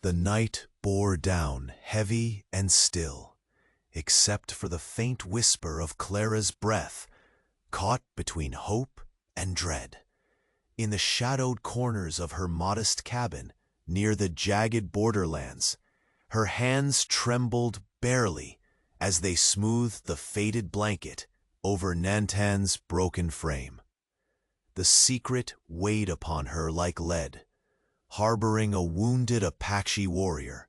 The night bore down heavy and still, except for the faint whisper of Clara's breath, caught between hope and dread. In the shadowed corners of her modest cabin, near the jagged borderlands, her hands trembled barely as they smoothed the faded blanket over Nantan's broken frame. The secret weighed upon her like lead, harboring a wounded APACHE warrior,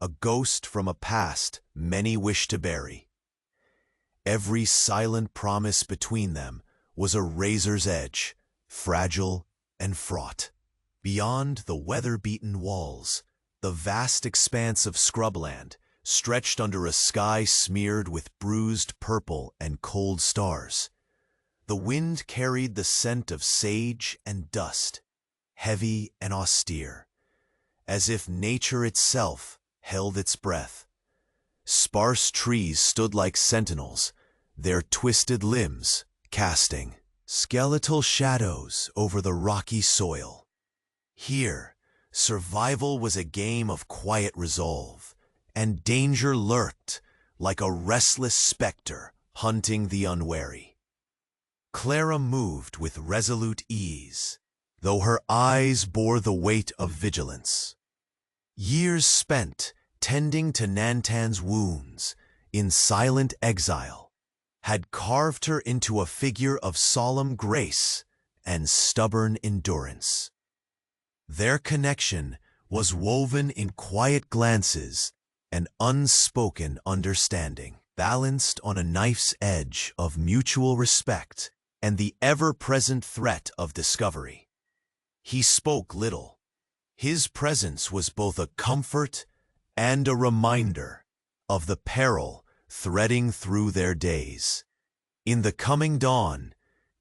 a ghost from a past many wish to bury. Every silent promise between them was a razor's edge, fragile and fraught. Beyond the weather-beaten walls, the vast expanse of scrubland stretched under a sky smeared with bruised purple and cold stars. The wind carried the scent of sage and dust, heavy and austere, as if nature itself held its breath. Sparse trees stood like sentinels, their twisted limbs casting skeletal shadows over the rocky soil. Here, survival was a game of quiet resolve, and danger lurked like a restless specter hunting the unwary. Clara moved with resolute ease, though her eyes bore the weight of vigilance. Years spent tending to Nantan's wounds in silent exile had carved her into a figure of solemn grace and stubborn endurance. Their connection was woven in quiet glances and unspoken understanding, balanced on a knife's edge of mutual respect and the ever-present threat of discovery. He spoke little. His presence was both a comfort and a reminder of the peril threading through their days. In the coming dawn,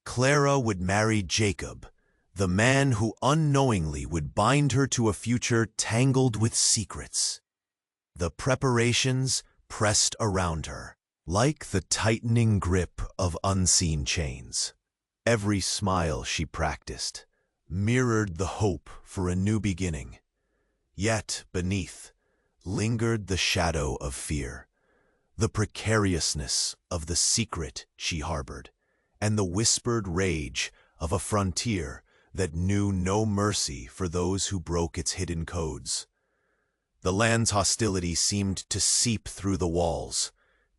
Clara would marry Jacob, the man who unknowingly would bind her to a future tangled with secrets. The preparations pressed around her, like the tightening grip of unseen chains. Every smile she practiced mirrored the hope for a new beginning. Yet beneath lingered the shadow of fear, the precariousness of the secret she harbored, and the whispered rage of a frontier that knew no mercy for those who broke its hidden codes. The land's hostility seemed to seep through the walls,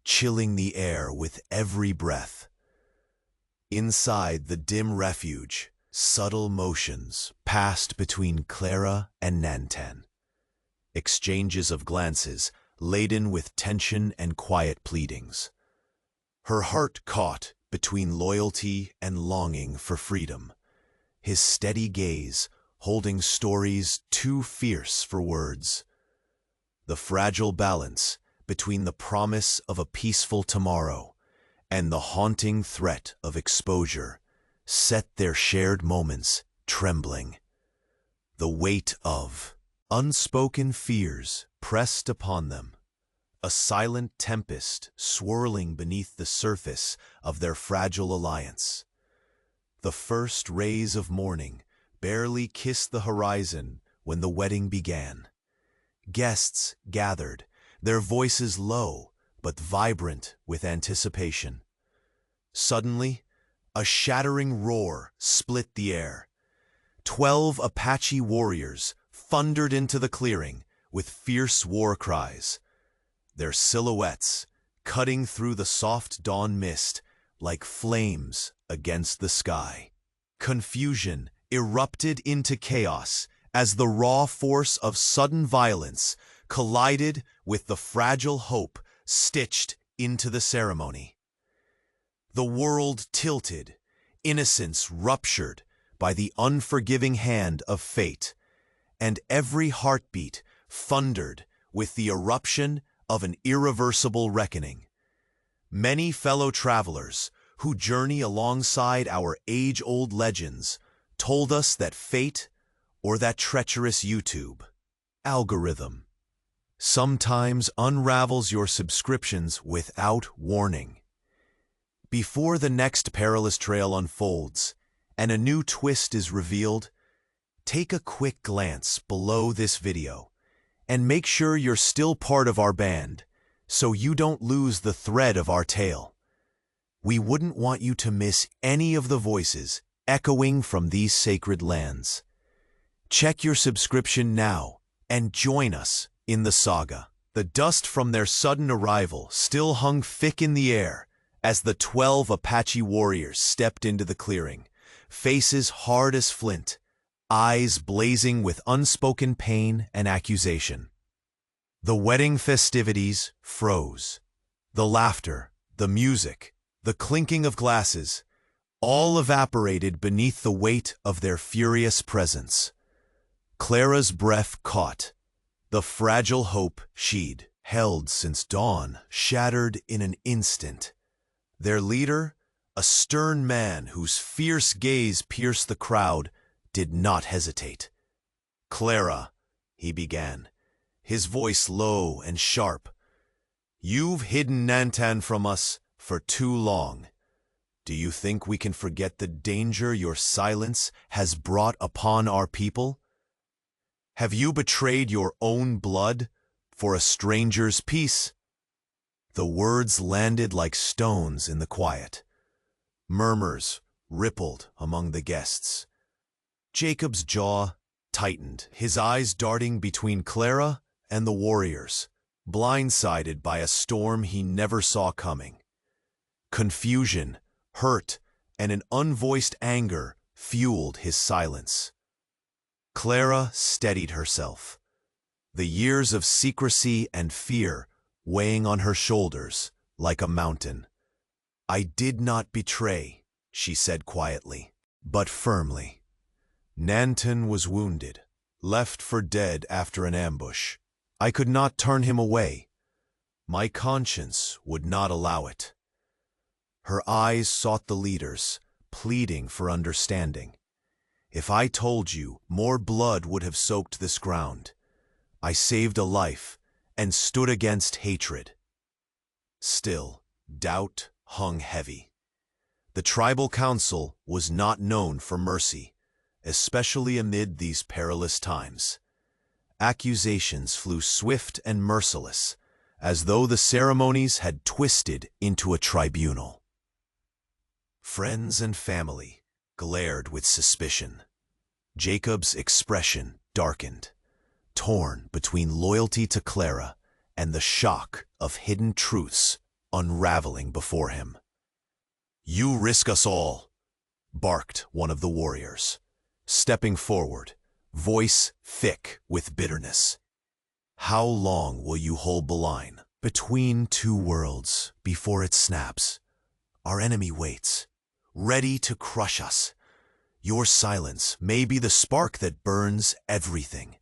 chilling the air with every breath. Inside the dim refuge, subtle motions passed between Clara and Nantan. Exchanges of glances laden with tension and quiet pleadings. Her heart caught between loyalty and longing for freedom, his steady gaze holding stories too fierce for words. The fragile balance between the promise of a peaceful tomorrow and the haunting threat of exposure set their shared moments trembling. The weight of unspoken fears pressed upon them, a silent tempest swirling beneath the surface of their fragile alliance. The first rays of morning barely kissed the horizon when the wedding began. Guests gathered, their voices low but vibrant with anticipation. Suddenly, a shattering roar split the air. 12 APACHE warriors thundered into the clearing with fierce war cries, their silhouettes cutting through the soft dawn mist like flames against the sky. Confusion erupted into chaos as the raw force of sudden violence collided with the fragile hope stitched into the ceremony. The world tilted, innocence ruptured by the unforgiving hand of fate, and every heartbeat thundered with the eruption of an irreversible reckoning. Many fellow travelers who journey alongside our age-old legends told us that fate, or that treacherous YouTube algorithm, sometimes unravels your subscriptions without warning. Before the next perilous trail unfolds and a new twist is revealed, take a quick glance below this video And make sure you're still part of our band, so you don't lose the thread of our tale. We wouldn't want you to miss any of the voices echoing from these sacred lands. Check your subscription now and join us in the saga. The dust from their sudden arrival still hung thick in the air as the 12 Apache warriors stepped into the clearing, faces hard as flint, eyes blazing with unspoken pain and accusation. The wedding festivities froze. The laughter, the music, the clinking of glasses, all evaporated beneath the weight of their furious presence. Clara's breath caught. The fragile hope she'd held since dawn shattered in an instant. Their leader, a stern man whose fierce gaze pierced the crowd, did not hesitate. "Clara," he began, his voice low and sharp, "you've hidden Nantan from us for too long. Do you think we can forget the danger your silence has brought upon our people? Have you betrayed your own blood for a stranger's peace?" The words landed like stones in the quiet. Murmurs rippled among the guests. Jacob's jaw tightened, his eyes darting between Clara and the warriors, blindsided by a storm he never saw coming. Confusion, hurt, and an unvoiced anger fueled his silence. Clara steadied herself, the years of secrecy and fear weighing on her shoulders like a mountain. "I did not betray," she said quietly, but firmly. "Nantan was wounded, left for dead after an ambush. I could not turn him away. My conscience would not allow it." Her eyes sought the leaders, pleading for understanding. "If I told you, more blood would have soaked this ground. I saved a life and stood against hatred." Still, doubt hung heavy. The tribal council was not known for mercy, especially amid these perilous times. Accusations flew swift and merciless, as though the ceremonies had twisted into a tribunal. Friends and family glared with suspicion. Jacob's expression darkened, torn between loyalty to Clara and the shock of hidden truths unraveling before him. "You risk us all," barked one of the warriors, stepping forward, voice thick with bitterness. "How long will you hold the line between two worlds before it snaps? Our enemy waits, ready to crush us. Your silence may be the spark that burns everything."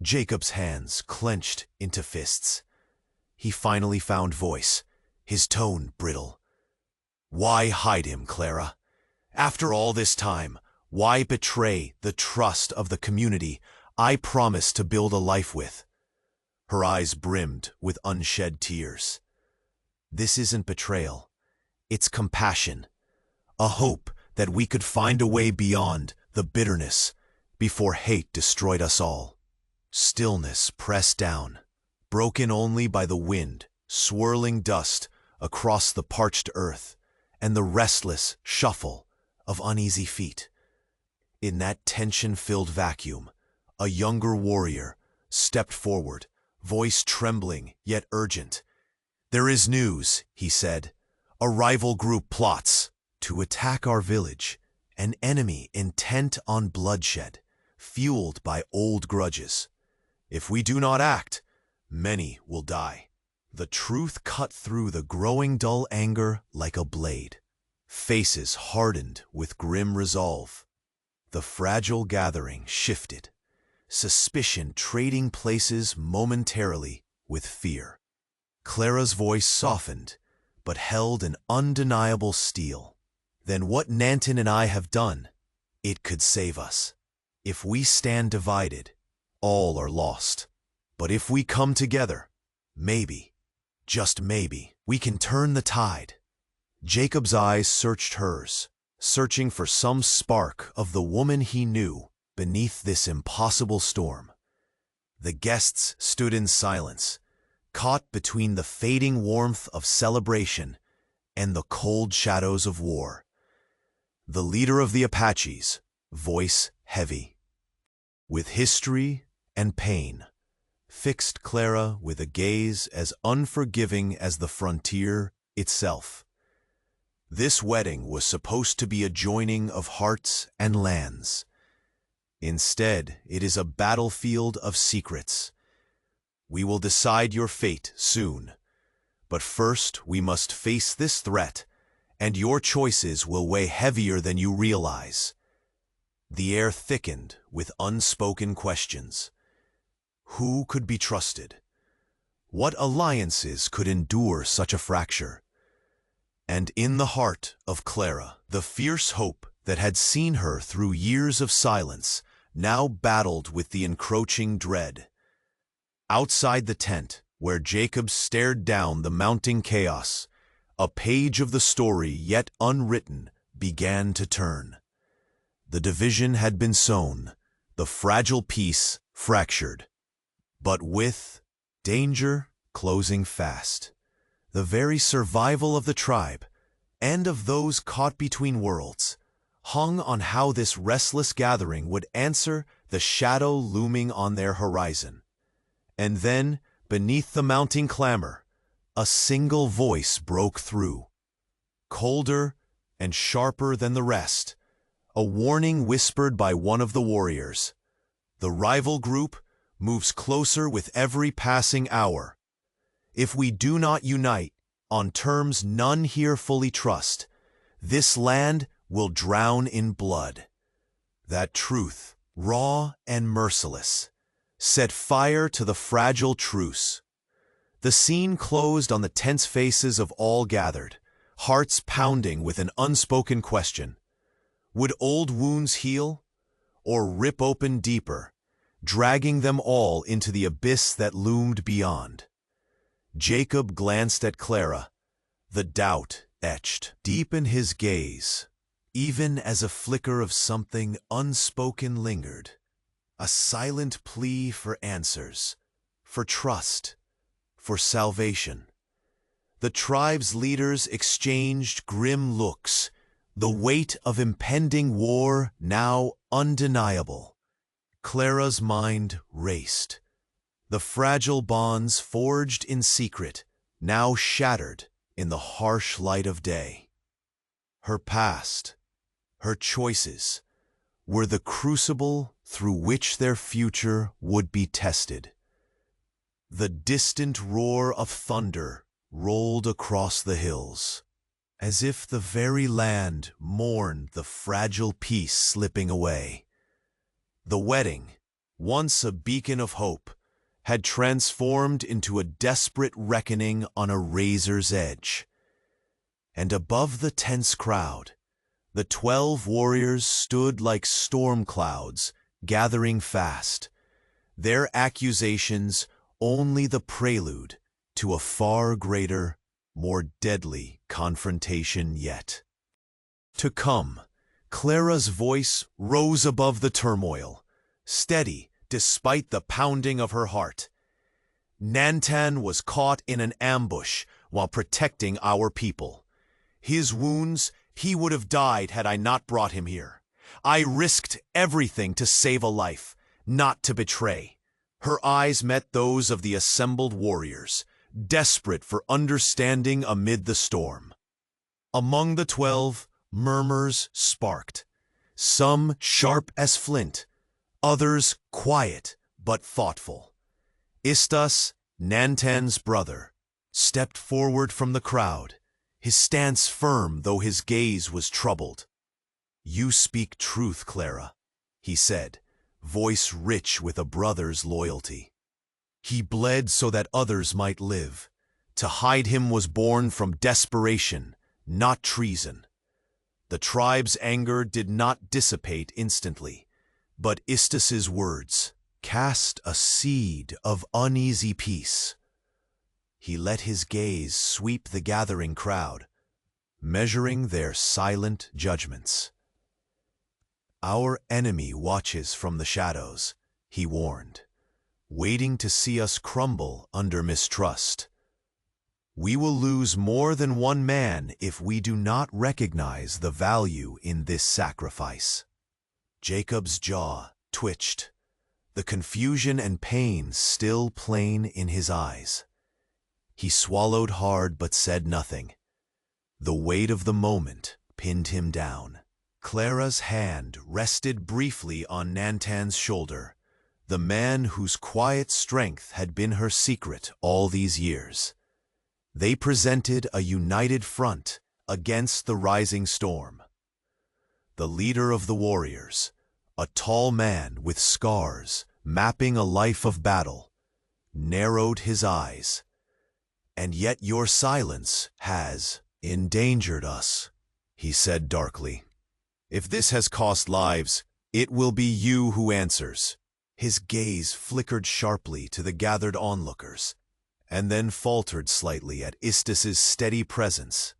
Jacob's hands clenched into fists. He finally found voice, his tone brittle. "Why hide him, Clara? After all this time, why betray the trust of the community I promised to build a life with?" Her eyes brimmed with unshed tears. "This isn't betrayal. It's compassion. A hope that we could find a way beyond the bitterness before hate destroyed us all." Stillness pressed down, broken only by the wind, swirling dust across the parched earth, and the restless shuffle of uneasy feet. In that tension-filled vacuum, a younger warrior stepped forward, voice trembling yet urgent. "There is news," he said. "A rival group plots to attack our village, an enemy intent on bloodshed, fueled by old grudges. If we do not act, many will die." The truth cut through the growing dull anger like a blade. Faces hardened with grim resolve. The fragile gathering shifted, suspicion trading places momentarily with fear. Clara's voice softened, but held an undeniable steel. "Then what Nantan and I have done, it could save us. If we stand divided, all are lost. But if we come together, maybe, just maybe, we can turn the tide." Jacob's eyes searched hers, searching for some spark of the woman he knew beneath this impossible storm. The guests stood in silence, caught between the fading warmth of celebration and the cold shadows of war. The leader of the Apaches, voice heavy, with history and pain, fixed Clara with a gaze as unforgiving as the frontier itself. This wedding was supposed to be a joining of hearts and lands. Instead, it is a battlefield of secrets. We will decide your fate soon, but first we must face this threat, and your choices will weigh heavier than you realize. The air thickened with unspoken questions. Who could be trusted? What alliances could endure such a fracture? And in the heart of Clara, the fierce hope that had seen her through years of silence now battled with the encroaching dread. Outside the tent, where Jacob stared down the mounting chaos, a page of the story yet unwritten began to turn. The division had been sown, the fragile peace fractured, but with danger closing fast. The very survival of the tribe, and of those caught between worlds, hung on how this restless gathering would answer the shadow looming on their horizon. And then, beneath the mounting clamor, a single voice broke through. Colder and sharper than the rest, a warning whispered by one of the warriors. The rival group moves closer with every passing hour. If we do not unite, on terms none here fully trust, this land will drown in blood. That truth, raw and merciless, set fire to the fragile truce. The scene closed on the tense faces of all gathered, hearts pounding with an unspoken question. Would old wounds heal, or rip open deeper, dragging them all into the abyss that loomed beyond? Jacob glanced at Clara, the doubt etched deep in his gaze, even as a flicker of something unspoken lingered, a silent plea for answers, for trust, for salvation. The tribe's leaders exchanged grim looks, the weight of impending war now undeniable. Clara's mind raced. The fragile bonds forged in secret, now shattered in the harsh light of day. Her past, her choices, were the crucible through which their future would be tested. The distant roar of thunder rolled across the hills, as if the very land mourned the fragile peace slipping away. The wedding, once a beacon of hope, had transformed into a desperate reckoning on a razor's edge. And above the tense crowd, the 12 warriors stood like storm clouds, gathering fast, their accusations only the prelude to a far greater, more deadly confrontation yet. To come, Clara's voice rose above the turmoil, steady despite the pounding of her heart. Nantan was caught in an ambush while protecting our people. His wounds, he would have died had I not brought him here. I risked everything to save a life, not to betray. Her eyes met those of the assembled warriors, desperate for understanding amid the storm. Among the 12, murmurs sparked, some sharp as flint, others quiet but thoughtful. Istas, Nantan's brother, stepped forward from the crowd, his stance firm though his gaze was troubled. "You speak truth, Clara," he said, voice rich with a brother's loyalty. "He bled so that others might live. To hide him was born from desperation, not treason." The tribe's anger did not dissipate instantly, but Istas's words cast a seed of uneasy peace. He let his gaze sweep the gathering crowd, measuring their silent judgments. "Our enemy watches from the shadows," he warned. waiting to see us crumble under mistrust. We will lose more than one man if we do not recognize the value in this sacrifice. Jacob's jaw twitched, the confusion and pain still plain in his eyes. He swallowed hard but said nothing. The weight of the moment pinned him down. Clara's hand rested briefly on Nantan's shoulder, the man whose quiet strength had been her secret all these years. They presented a united front against the rising storm. The leader of the warriors, a tall man with scars mapping a life of battle, narrowed his eyes. "And yet your silence has endangered us," he said darkly. "If this has cost lives, it will be you who answers." His gaze flickered sharply to the gathered onlookers, and then faltered slightly at Istis's steady presence.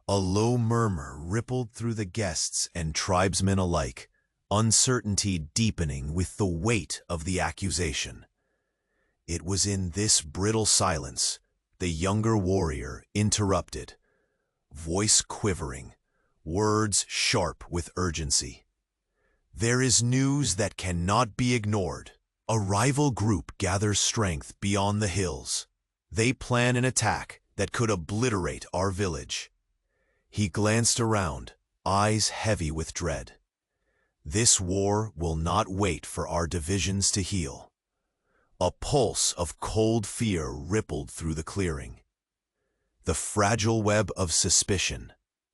A low murmur rippled through the guests and tribesmen alike, uncertainty deepening with the weight of the accusation. It was in this brittle silence the younger warrior interrupted, voice quivering, words sharp with urgency. "There is news that cannot be ignored. A rival group gathers strength beyond the hills. They plan an attack that could obliterate our village." He glanced around, eyes heavy with dread. "This war will not wait for our divisions to heal." A pulse of cold fear rippled through the clearing. The fragile web of suspicion,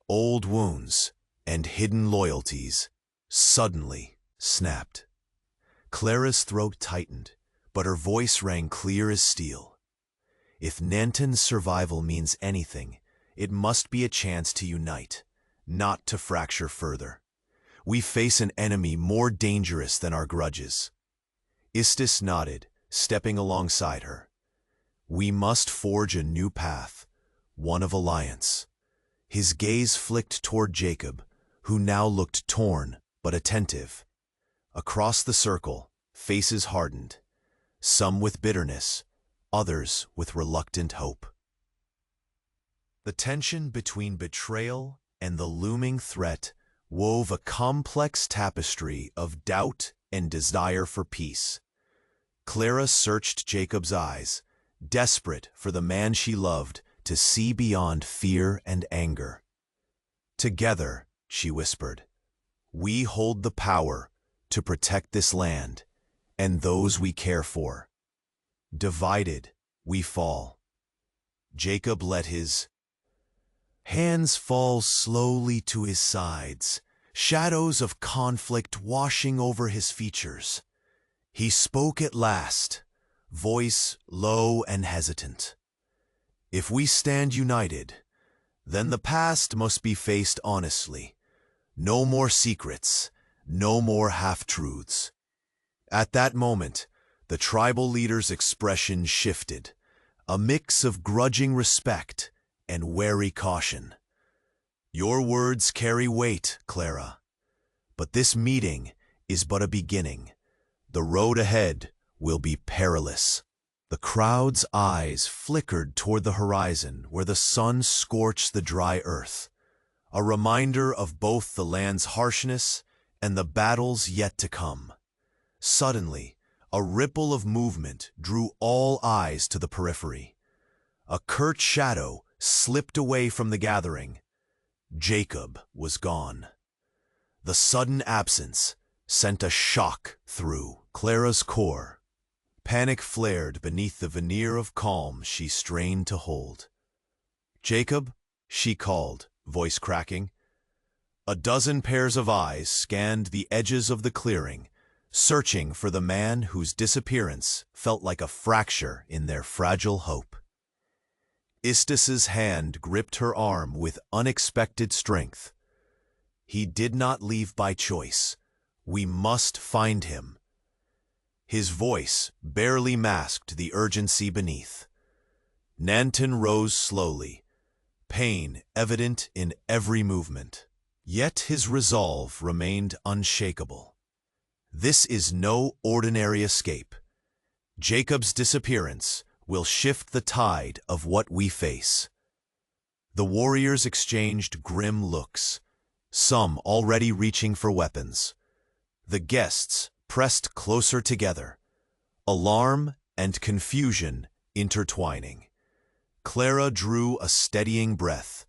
old wounds, and hidden loyalties suddenly snapped. Clara's throat tightened, but her voice rang clear as steel. If Nantan's survival means anything, it must be a chance to unite, not to fracture further. We face an enemy more dangerous than our grudges. Istis nodded, stepping alongside her. "We must forge a new path, one of alliance." His gaze flicked toward Jacob, who now looked torn but attentive. Across the circle, faces hardened, some with bitterness, others with reluctant hope. The tension between betrayal and the looming threat wove a complex tapestry of doubt and desire for peace. Clara searched Jacob's eyes, desperate for the man she loved to see beyond fear and anger. "Together," she whispered, "we hold the power to protect this land and those we care for. Divided, we fall." Jacob let his hands fall slowly to his sides, shadows of conflict washing over his features. He spoke at last, voice low and hesitant. "If we stand united, then the past must be faced honestly. No more secrets, no more half-truths." At that moment, the tribal leader's expression shifted, a mix of grudging respect and wary caution. "Your words carry weight, Clara, but this meeting is but a beginning. The road ahead will be perilous." The crowd's eyes flickered toward the horizon where the sun scorched the dry earth, a reminder of both the land's harshness and the battles yet to come. Suddenly, a ripple of movement drew all eyes to the periphery. A curt shadow slipped away from the gathering. Jacob was gone. The sudden absence sent a shock through Clara's core. Panic flared beneath the veneer of calm she strained to hold. "Jacob," she called, voice cracking. A dozen pairs of eyes scanned the edges of the clearing, searching for the man whose disappearance felt like a fracture in their fragile hope. Istis's hand gripped her arm with unexpected strength. "He did not leave by choice. We must find him." His voice barely masked the urgency beneath. Nantan rose slowly, pain evident in every movement. Yet his resolve remained unshakable. "This is no ordinary escape. Jacob's disappearance will shift the tide of what we face. The warriors exchanged grim looks, some already reaching for weapons. The guests pressed closer together, alarm and confusion intertwining. Clara drew a steadying breath,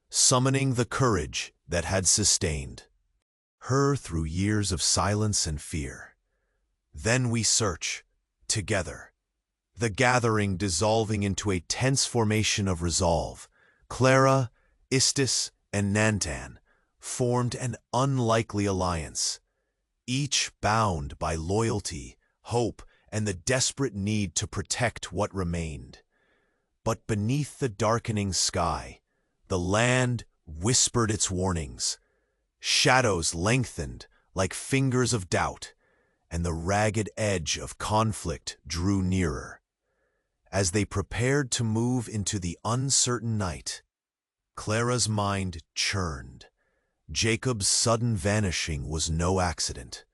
summoning the courage that had sustained her through years of silence and fear. Then we search, together, the gathering dissolving into a tense formation of resolve. Clara, Istis, and Nantan formed an unlikely alliance, each bound by loyalty, hope, and the desperate need to protect what remained. But beneath the darkening sky, the land whispered its warnings. Shadows lengthened like fingers of doubt, and the ragged edge of conflict drew nearer. As they prepared to move into the uncertain night, Clara's mind churned. Jacob's sudden vanishing was no accident.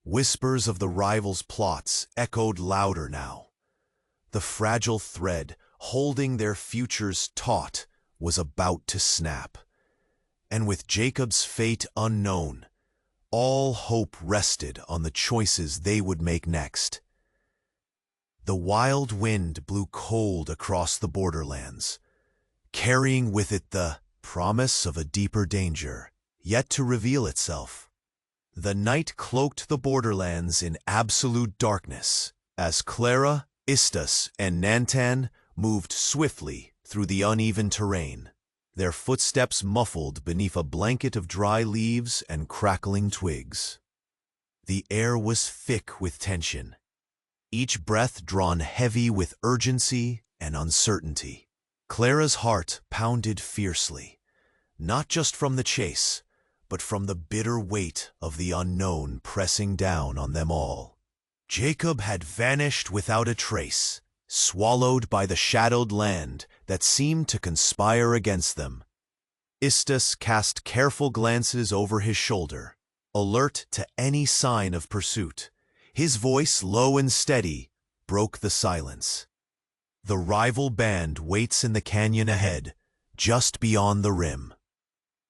Whispers of the rivals' plots echoed louder now. The fragile thread holding their futures taut was about to snap. And with Jacob's fate unknown, all hope rested on the choices they would make next. The wild wind blew cold across the borderlands, carrying with it the promise of a deeper danger, yet to reveal itself. The night cloaked the borderlands in absolute darkness, as Clara, Istas, and Nantan moved swiftly through the uneven terrain, their footsteps muffled beneath a blanket of dry leaves and crackling twigs. The air was thick with tension, each breath drawn heavy with urgency and uncertainty. Clara's heart pounded fiercely, not just from the chase, but from the bitter weight of the unknown pressing down on them all. Jacob had vanished without a trace, swallowed by the shadowed land that seemed to conspire against them. Istas cast careful glances over his shoulder, alert to any sign of pursuit. His voice, low and steady, broke the silence. The rival band waits in the canyon ahead, just beyond the rim.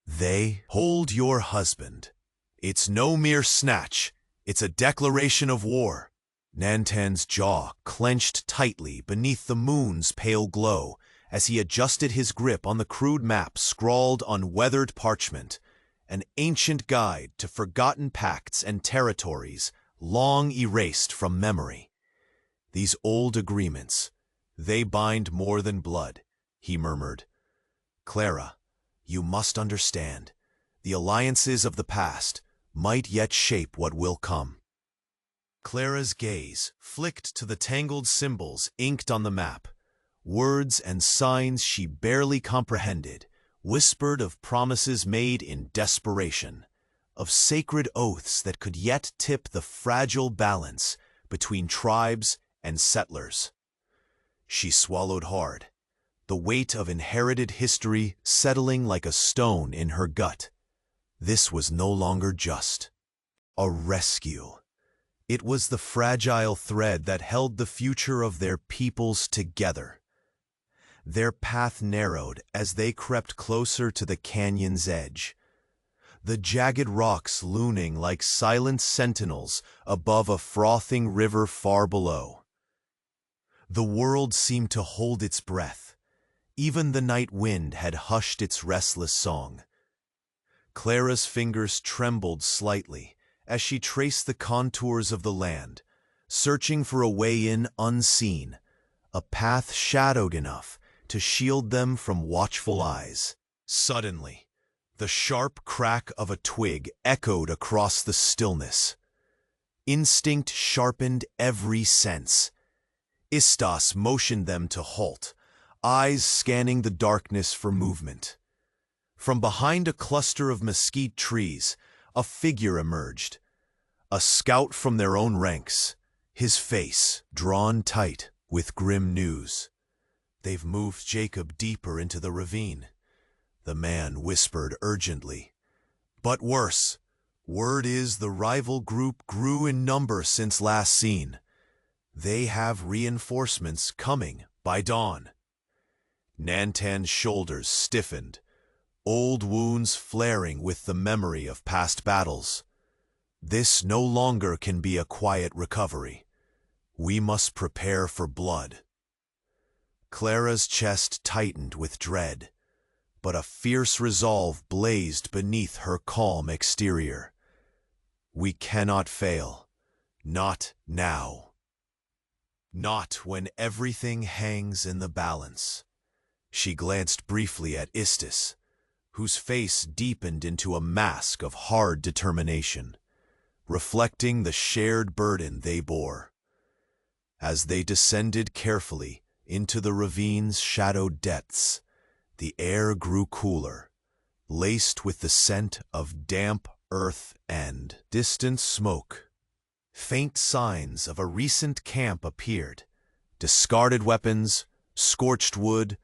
They hold your husband. It's no mere snatch, it's a declaration of war. Nantan's jaw clenched tightly beneath the moon's pale glow as he adjusted his grip on the crude map scrawled on weathered parchment, an ancient guide to forgotten pacts and territories long erased from memory. These old agreements, they bind more than blood, he murmured. Clara, you must understand, the alliances of the past might yet shape what will come. Clara's gaze flicked to the tangled symbols inked on the map, words and signs she barely comprehended, whispered of promises made in desperation, of sacred oaths that could yet tip the fragile balance between tribes and settlers. She swallowed hard, the weight of inherited history settling like a stone in her gut. This was no longer just a rescue. It was the fragile thread that held the future of their peoples together. Their path narrowed as they crept closer to the canyon's edge, the jagged rocks looming like silent sentinels above a frothing river far below. The world seemed to hold its breath. Even the night wind had hushed its restless song. Clara's fingers trembled slightly as she traced the contours of the land, searching for a way in unseen, a path shadowed enough to shield them from watchful eyes. Suddenly, the sharp crack of a twig echoed across the stillness. Instinct sharpened every sense. Istas motioned them to halt, eyes scanning the darkness for movement. From behind a cluster of mesquite trees, a figure emerged, a scout from their own ranks, his face drawn tight with grim news. They've moved Jacob deeper into the ravine, the man whispered urgently. But worse, word is the rival group grew in number since last seen. They have reinforcements coming by dawn. Nantan's shoulders stiffened, old wounds flaring with the memory of past battles. This no longer can be a quiet recovery. We must prepare for blood. Clara's chest tightened with dread, but a fierce resolve blazed beneath her calm exterior. We cannot fail. Not now. Not when everything hangs in the balance. She glanced briefly at Istis, whose face deepened into a mask of hard determination, reflecting the shared burden they bore. As they descended carefully into the ravine's shadowed depths, the air grew cooler, laced with the scent of damp earth and distant smoke. Faint signs of a recent camp appeared. Discarded weapons, scorched wood.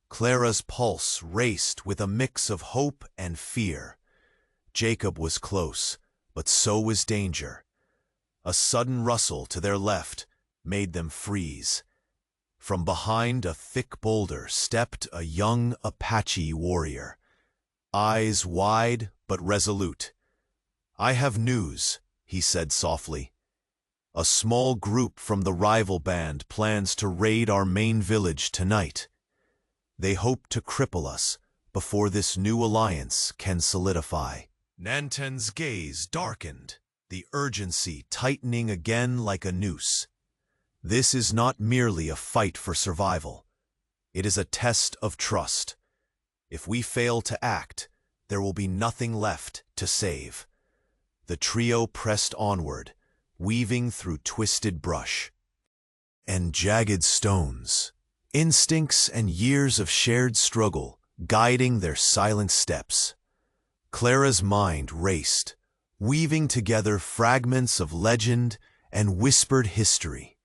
Clara's pulse raced with a mix of hope and fear. Jacob was close, but so was danger. A sudden rustle to their left made them freeze. From behind a thick boulder stepped a young Apache warrior, eyes wide but resolute. "I have news," he said softly. "A small group from the rival band plans to raid our main village tonight. They hope to cripple us before this new alliance can solidify." Nantan's gaze darkened, the urgency tightening again like a noose. This is not merely a fight for survival. It is a test of trust. If we fail to act, there will be nothing left to save. The trio pressed onward, weaving through twisted brush and jagged stones, instincts and years of shared struggle guiding their silent steps. Clara's mind raced, weaving together fragments of legend and whispered history.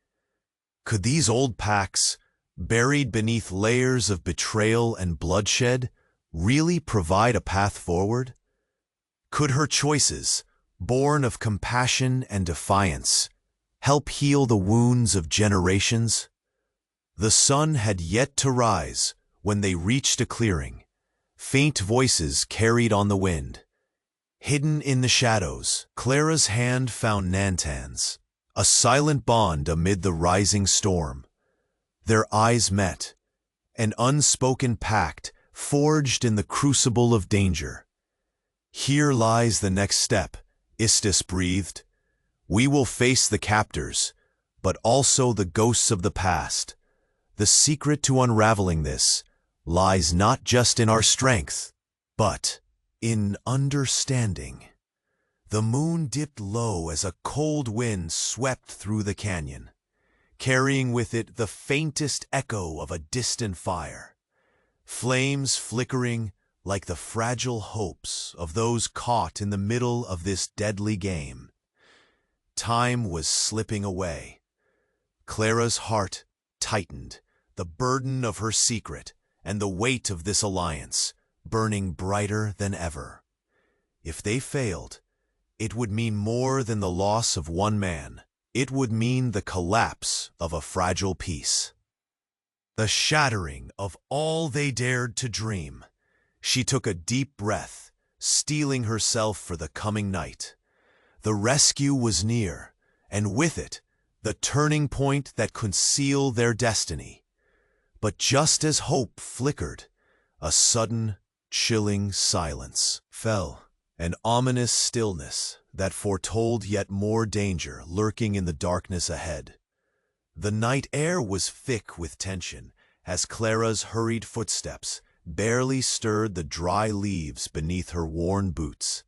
Could these old packs, buried beneath layers of betrayal and bloodshed, really provide a path forward? Could her choices, born of compassion and defiance, help heal the wounds of generations? The sun had yet to rise when they reached a clearing. Faint voices carried on the wind. Hidden in the shadows, Clara's hand found Nantan's, a silent bond amid the rising storm. Their eyes met, an unspoken pact forged in the crucible of danger. "Here lies the next step," Istis breathed. "We will face the captors, but also the ghosts of the past. The secret to unraveling this lies not just in our strength, but in understanding." The moon dipped low as a cold wind swept through the canyon, carrying with it the faintest echo of a distant fire. Flames flickering like the fragile hopes of those caught in the middle of this deadly game. Time was slipping away. Clara's heart tightened, the burden of her secret and the weight of this alliance burning brighter than ever. If they failed, it would mean more than the loss of one man. It would mean the collapse of a fragile peace. The shattering of all they dared to dream. She took a deep breath, steeling herself for the coming night. The rescue was near, and with it, the turning point that could seal their destiny. But just as hope flickered, a sudden, chilling silence fell, an ominous stillness that foretold yet more danger lurking in the darkness ahead. The night air was thick with tension as Clara's hurried footsteps barely stirred the dry leaves beneath her worn boots.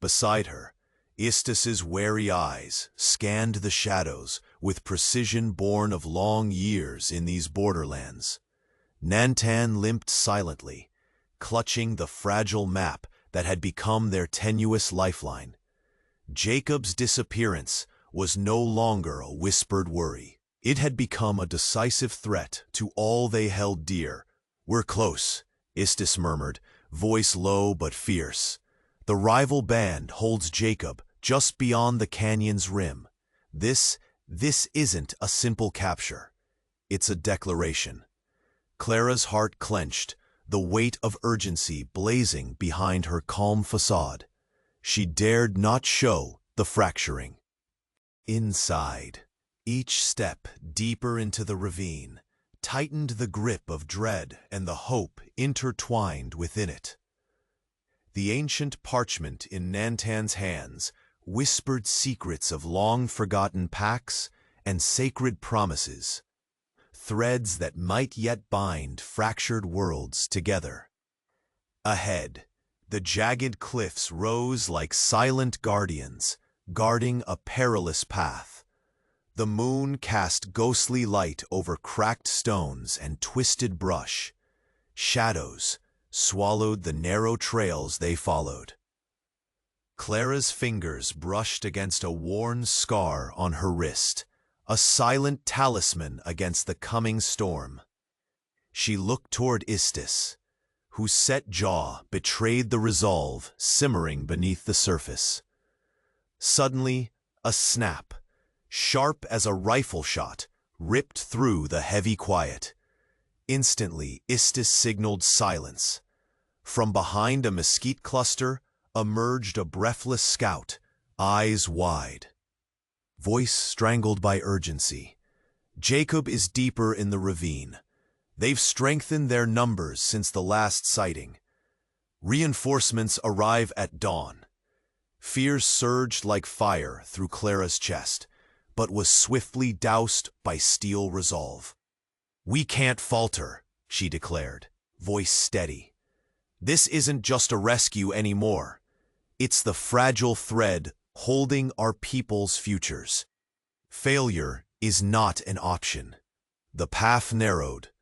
Beside her, Istis's wary eyes scanned the shadows with precision born of long years in these borderlands. Nantan limped silently, clutching the fragile map that had become their tenuous lifeline. Jacob's disappearance was no longer a whispered worry. It had become a decisive threat to all they held dear. "We're close," Istis murmured, voice low but fierce. "The rival band holds Jacob just beyond the canyon's rim. This This isn't a simple capture. It's a declaration. Clara's heart clenched, the weight of urgency blazing behind her calm facade. She dared not show the fracturing. Inside, each step deeper into the ravine tightened the grip of dread and the hope intertwined within it. The ancient parchment in Nantan's hands whispered secrets of long-forgotten pacts and sacred promises, threads that might yet bind fractured worlds together. Ahead, the jagged cliffs rose like silent guardians, guarding a perilous path. The moon cast ghostly light over cracked stones and twisted brush. Shadows swallowed the narrow trails they followed. Clara's fingers brushed against a worn scar on her wrist, a silent talisman against the coming storm. She looked toward Istis, whose set jaw betrayed the resolve simmering beneath the surface. Suddenly, a snap, sharp as a rifle shot, ripped through the heavy quiet. Instantly, Istis signaled silence. From behind a mesquite cluster emerged a breathless scout, eyes wide. Voice strangled by urgency. Jacob is deeper in the ravine. They've strengthened their numbers since the last sighting. Reinforcements arrive at dawn. Fear surged like fire through Clara's chest, but was swiftly doused by steel resolve. "We can't falter," she declared, voice steady. "This isn't just a rescue anymore. It's the fragile thread holding our people's futures. Failure is not an option." The path narrowed,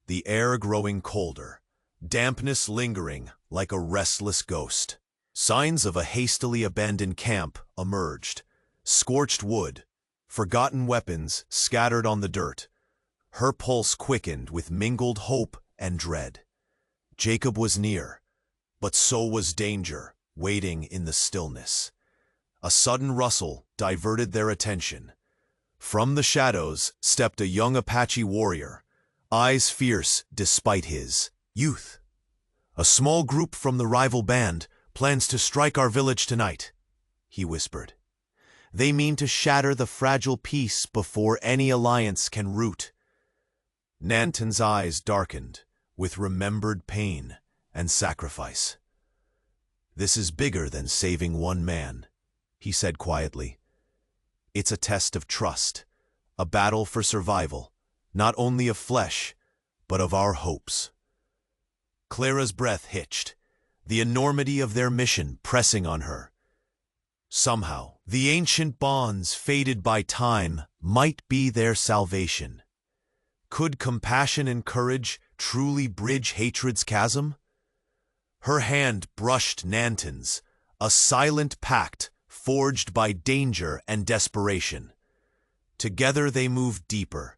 the air growing colder, dampness lingering like a restless ghost. Signs of a hastily abandoned camp emerged. Scorched wood, forgotten weapons scattered on the dirt. Her pulse quickened with mingled hope and dread. Jacob was near, but so was danger, waiting in the stillness. A sudden rustle diverted their attention. From the shadows stepped a young Apache warrior, eyes fierce despite his youth. "A small group from the rival band plans to strike our village tonight," he whispered. "They mean to shatter the fragile peace before any alliance can root." Nantan's eyes darkened with remembered pain and sacrifice. "This is bigger than saving one man," he said quietly. "It's a test of trust, a battle for survival, not only of flesh, but of our hopes." Clara's breath hitched, the enormity of their mission pressing on her. Somehow, the ancient bonds faded by time might be their salvation. Could compassion and courage truly bridge hatred's chasm? Her hand brushed Nantan's, a silent pact forged by danger and desperation. Together they moved deeper,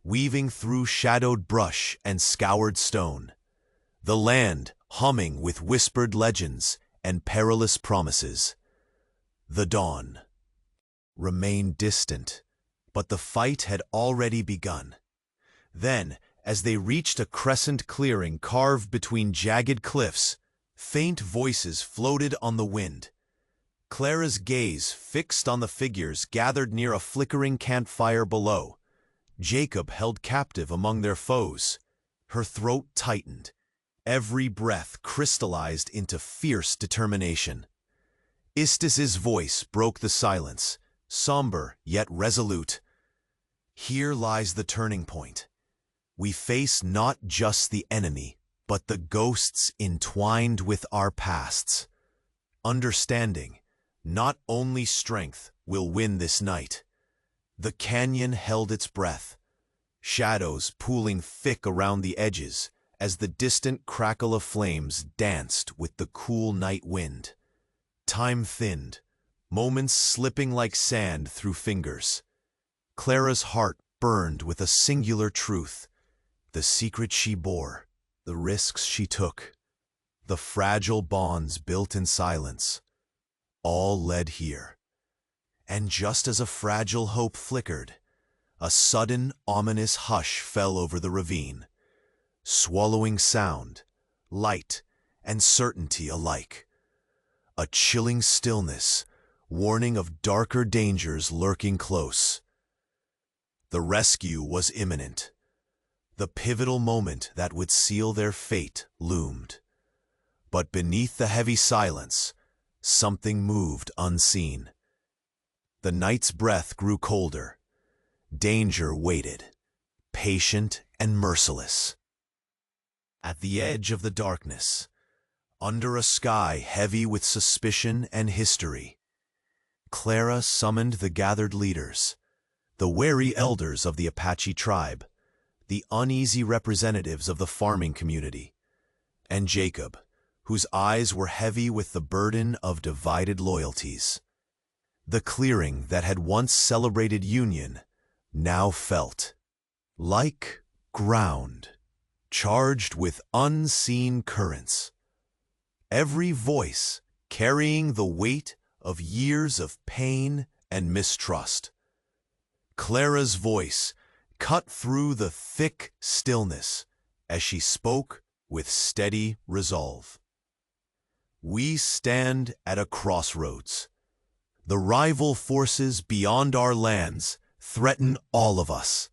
weaving through shadowed brush and scoured stone. The land humming with whispered legends and perilous promises. The dawn remained distant, but the fight had already begun. Then, as they reached a crescent clearing carved between jagged cliffs, faint voices floated on the wind. Clara's gaze fixed on the figures gathered near a flickering campfire below. Jacob held captive among their foes. Her throat tightened. Every breath crystallized into fierce determination. Istis's voice broke the silence, somber yet resolute. "Here lies the turning point. We face not just the enemy, but the ghosts entwined with our pasts. Understanding, not only strength, will win this night." The canyon held its breath, shadows pooling thick around the edges as the distant crackle of flames danced with the cool night wind. Time thinned, moments slipping like sand through fingers. Clara's heart burned with a singular truth. The secret she bore, the risks she took, the fragile bonds built in silence, all led here. And just as a fragile hope flickered, a sudden, ominous hush fell over the ravine, swallowing sound, light, and certainty alike. A chilling stillness, warning of darker dangers lurking close. The rescue was imminent. The pivotal moment that would seal their fate loomed. But beneath the heavy silence, something moved unseen. The night's breath grew colder. Danger waited, patient and merciless. At the edge of the darkness, under a sky heavy with suspicion and history, Clara summoned the gathered leaders, the wary elders of the Apache tribe, the uneasy representatives of the farming community, and Jacob, whose eyes were heavy with the burden of divided loyalties. The clearing that had once celebrated union now felt like ground, charged with unseen currents. Every voice carrying the weight of years of pain and mistrust. Clara's voice cut through the thick stillness as she spoke with steady resolve. We stand at a crossroads. The rival forces beyond our lands threaten all of us.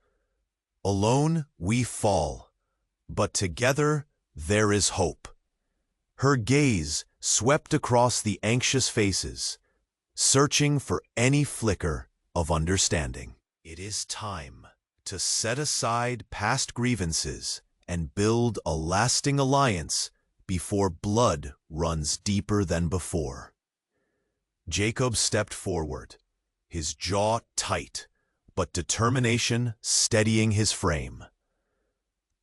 Alone we fall, but together there is hope. Her gaze swept across the anxious faces, searching for any flicker of understanding. It is time to set aside past grievances and build a lasting alliance before blood runs deeper than before. Jacob stepped forward, his jaw tight, but determination steadying his frame.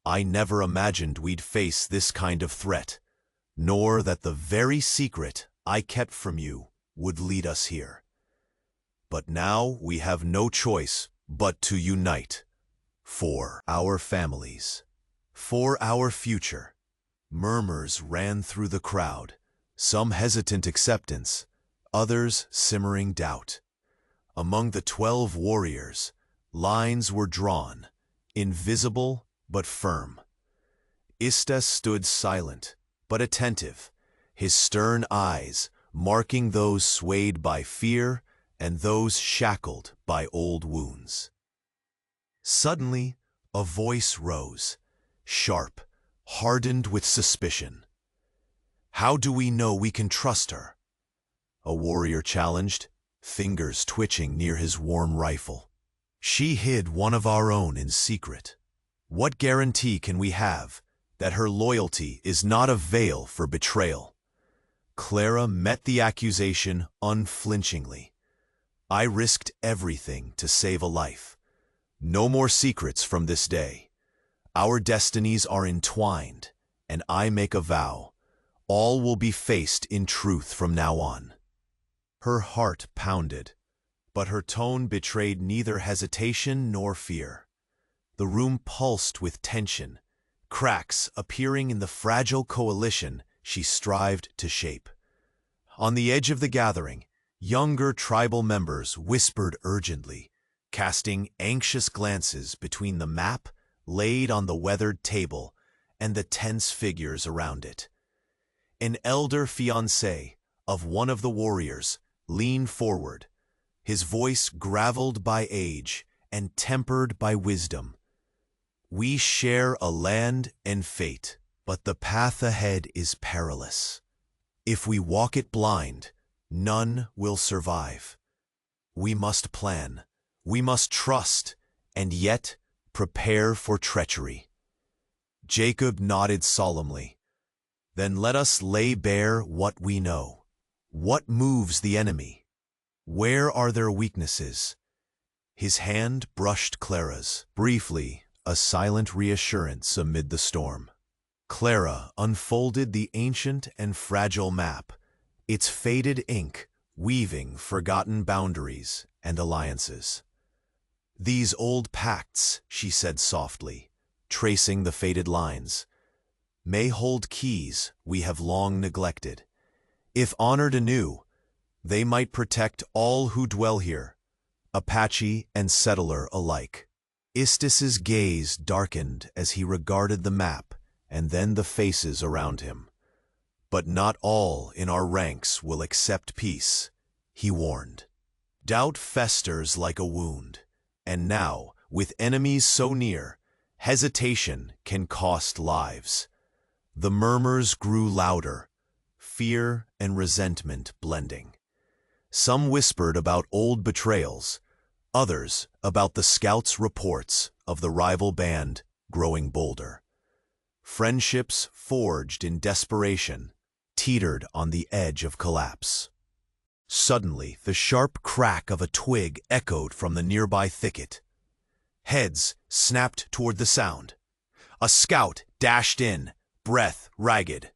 I never imagined we'd face this kind of threat, nor that the very secret I kept from you would lead us here. But now we have no choice but to unite. For our families. For our future. Murmurs ran through the crowd, some hesitant acceptance, others simmering doubt. Among the 12 warriors, lines were drawn, invisible but firm. Istes stood silent but attentive, his stern eyes marking those swayed by fear and those shackled by old wounds. Suddenly, a voice rose, sharp, hardened with suspicion. How do we know we can trust her? A warrior challenged, fingers twitching near his warm rifle. She hid one of our own in secret. What guarantee can we have that her loyalty is not a veil for betrayal? Clara met the accusation unflinchingly. I risked everything to save a life. No more secrets from this day. Our destinies are entwined, and I make a vow. All will be faced in truth from now on. Her heart pounded, but her tone betrayed neither hesitation nor fear. The room pulsed with tension, cracks appearing in the fragile coalition she strived to shape. On the edge of the gathering, younger tribal members whispered urgently, casting anxious glances between the map laid on the weathered table and the tense figures around it. An elder fiancé of one of the warriors leaned forward, his voice graveled by age and tempered by wisdom. We share a land and fate, but the path ahead is perilous. If we walk it blind, none will survive. We must plan, we must trust, and yet prepare for treachery. Jacob nodded solemnly. Then let us lay bare what we know. What moves the enemy? Where are their weaknesses? His hand brushed Clara's, briefly, a silent reassurance amid the storm. Clara unfolded the ancient and fragile map, its faded ink weaving forgotten boundaries and alliances. These old pacts, she said softly, tracing the faded lines, may hold keys we have long neglected. If honored anew, They might protect all who dwell here, Apache and settler alike. Istis's gaze darkened as he regarded the map and then the faces around him. But not all in our ranks will accept peace, he warned. Doubt festers like a wound, and now, with enemies so near, hesitation can cost lives. The murmurs grew louder, fear and resentment blending. Some whispered about old betrayals, others about the scouts' reports of the rival band growing bolder. Friendships forged in desperation teetered on the edge of collapse. Suddenly, the sharp crack of a twig echoed from the nearby thicket. Heads snapped toward the sound. A scout dashed in, breath ragged.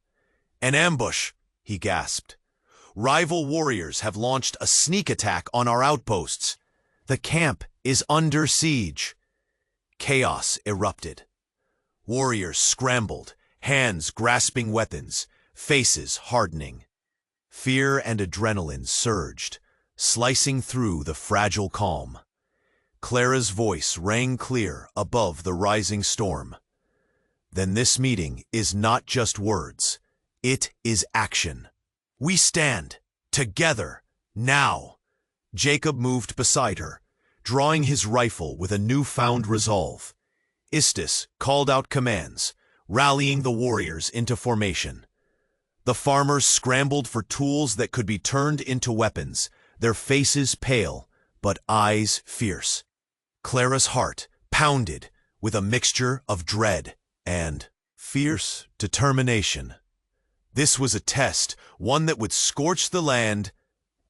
"An ambush," he gasped. "Rival warriors have launched a sneak attack on our outposts. The camp is under siege." Chaos erupted. Warriors scrambled, hands grasping weapons, faces hardening. Fear and adrenaline surged, slicing through the fragile calm. Clara's voice rang clear above the rising storm. "Then this meeting is not just words. It is action. We stand, together, now." Jacob moved beside her, drawing his rifle with a newfound resolve. Istis called out commands, rallying the warriors into formation. The farmers scrambled for tools that could be turned into weapons, their faces pale, but eyes fierce. Clara's heart pounded with a mixture of dread and fierce determination. This was a test, one that would scorch the land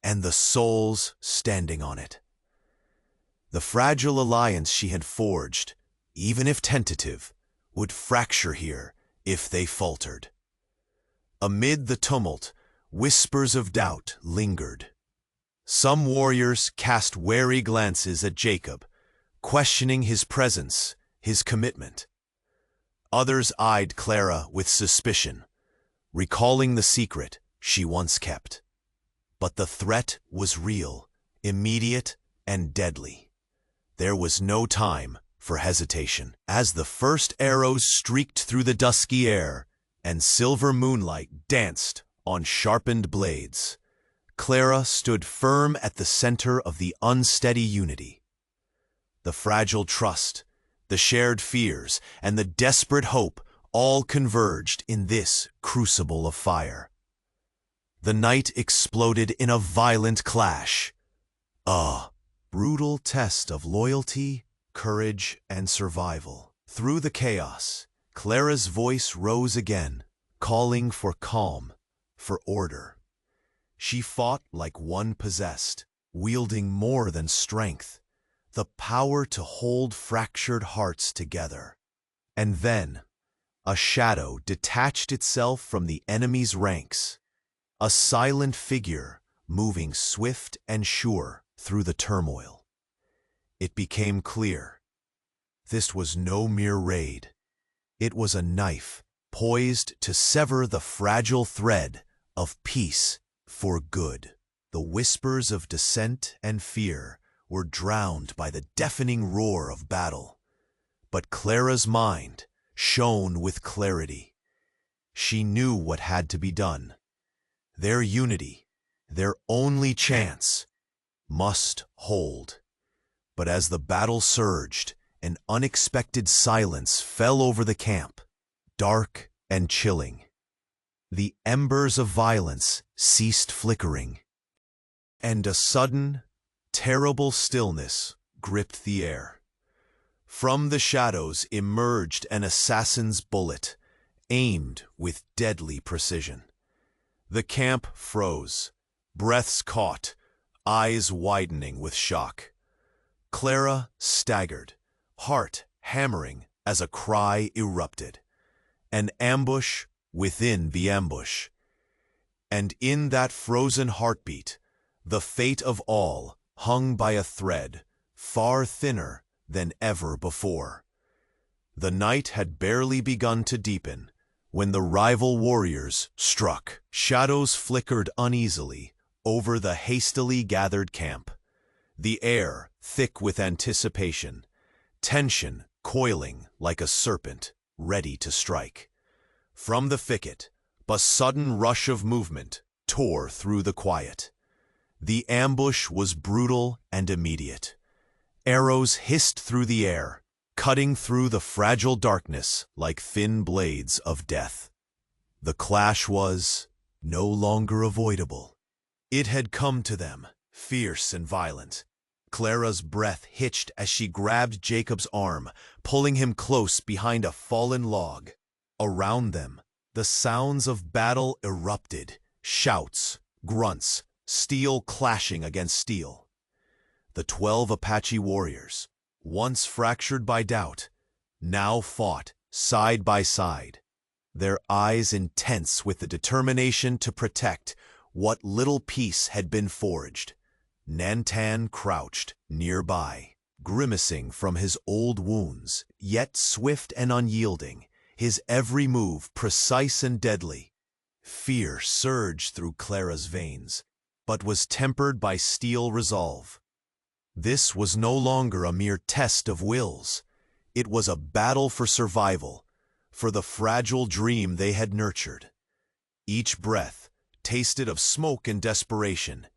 and the souls standing on it. The fragile alliance she had forged, even if tentative, would fracture here if they faltered. Amid the tumult, whispers of doubt lingered. Some warriors cast wary glances at Jacob, questioning his presence, his commitment. Others eyed Clara with suspicion, recalling the secret she once kept. But the threat was real, immediate, and deadly. There was no time for hesitation. As the first arrows streaked through the dusky air and silver moonlight danced on sharpened blades, Clara stood firm at the center of the unsteady unity. The fragile trust, the shared fears, and the desperate hope all converged in this crucible of fire. The night exploded in a violent clash, a brutal test of loyalty, courage, and survival. Through the chaos, Clara's voice rose again, calling for calm, for order. She fought like one possessed, wielding more than strength, the power to hold fractured hearts together. And then, a shadow detached itself from the enemy's ranks, a silent figure moving swift and sure through the turmoil. It became clear. This was no mere raid. It was a knife poised to sever the fragile thread of peace for good. The whispers of dissent and fear were drowned by the deafening roar of battle. But Clara's mind shone with clarity. She knew what had to be done. Their unity, their only chance, must hold. But as the battle surged, an unexpected silence fell over the camp, dark and chilling. The embers of violence ceased flickering, and a sudden, terrible stillness gripped the air. From the shadows emerged an assassin's bullet, aimed with deadly precision. The camp froze, breaths caught, eyes widening with shock. Clara staggered, heart hammering as a cry erupted. An ambush within the ambush. And in that frozen heartbeat, the fate of all hung by a thread far thinner than ever before. The night had barely begun to deepen when the rival warriors struck. Shadows flickered uneasily, over the hastily gathered camp, the air thick with anticipation, tension coiling like a serpent ready to strike. From the thicket, a sudden rush of movement tore through the quiet. The ambush was brutal and immediate. Arrows hissed through the air, cutting through the fragile darkness like thin blades of death. The clash was no longer avoidable. It had come to them, fierce and violent. Clara's breath hitched as she grabbed Jacob's arm, pulling him close behind a fallen log. Around them, the sounds of battle erupted, shouts, grunts, steel clashing against steel. The 12 Apache warriors, once fractured by doubt, now fought side by side, their eyes intense with the determination to protect what little peace had been forged. Nantan crouched nearby, grimacing from his old wounds, yet swift and unyielding, his every move precise and deadly. Fear surged through Clara's veins, but was tempered by steel resolve. This was no longer a mere test of wills. It was a battle for survival, for the fragile dream they had nurtured. Each breath tasted of smoke and desperation.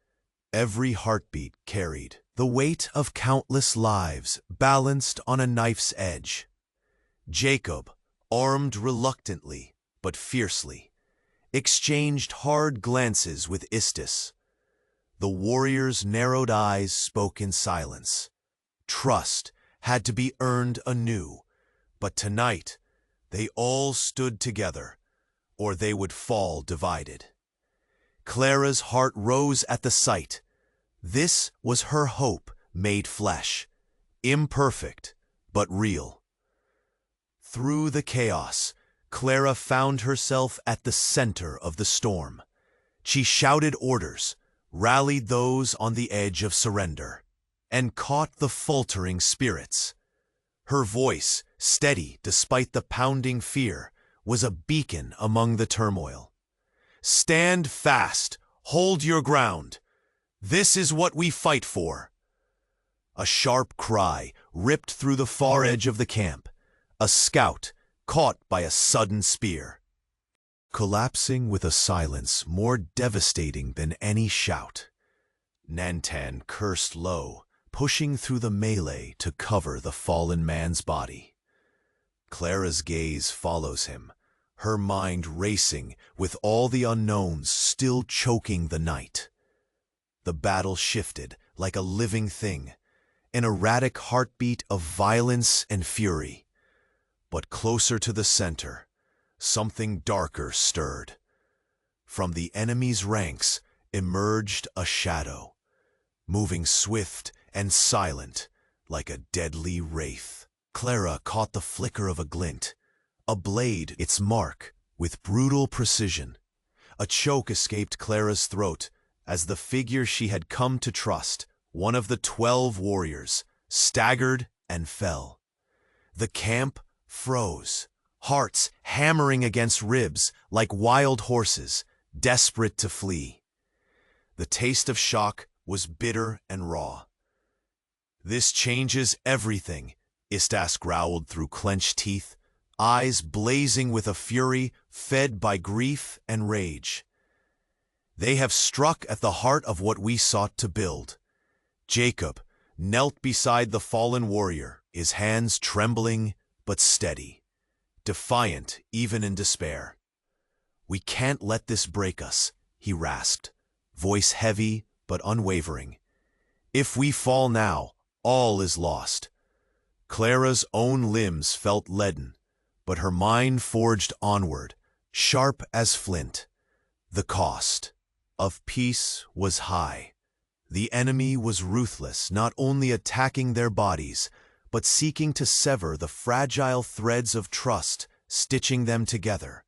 Every heartbeat carried the weight of countless lives balanced on a knife's edge. Jacob, armed reluctantly but fiercely, exchanged hard glances with Istis. The warrior's narrowed eyes spoke in silence. Trust had to be earned anew, but tonight they all stood together, or they would fall divided. Clara's heart rose at the sight. This was her hope made flesh, imperfect but real. Through the chaos, Clara found herself at the center of the storm. She shouted orders, rallied those on the edge of surrender, and caught the faltering spirits. Her voice, steady despite the pounding fear, was a beacon among the turmoil. "Stand fast, hold your ground. This is what we fight for." A sharp cry ripped through the far edge of the camp, a scout caught by a sudden spear. Collapsing with a silence more devastating than any shout, Nantan cursed low, pushing through the melee to cover the fallen man's body. Clara's gaze follows him, her mind racing with all the unknowns still choking the night. The battle shifted like a living thing, an erratic heartbeat of violence and fury. But closer to the center, something darker stirred. From the enemy's ranks emerged a shadow, moving swift and silent like a deadly wraith. Clara caught the flicker of a glint, a blade its mark with brutal precision. A choke escaped Clara's throat as the figure she had come to trust, one of the 12 warriors, staggered and fell. The camp froze, hearts hammering against ribs like wild horses, desperate to flee. The taste of shock was bitter and raw. "This changes everything," Istas growled through clenched teeth, eyes blazing with a fury fed by grief and rage. "They have struck at the heart of what we sought to build." Jacob knelt beside the fallen warrior, his hands trembling but steady, defiant even in despair. "We can't let this break us," he rasped, voice heavy but unwavering. "If we fall now, all is lost." Clara's own limbs felt leaden, but her mind forged onward, sharp as flint. The cost of peace was high. The enemy was ruthless, not only attacking their bodies, but seeking to sever the fragile threads of trust stitching them together.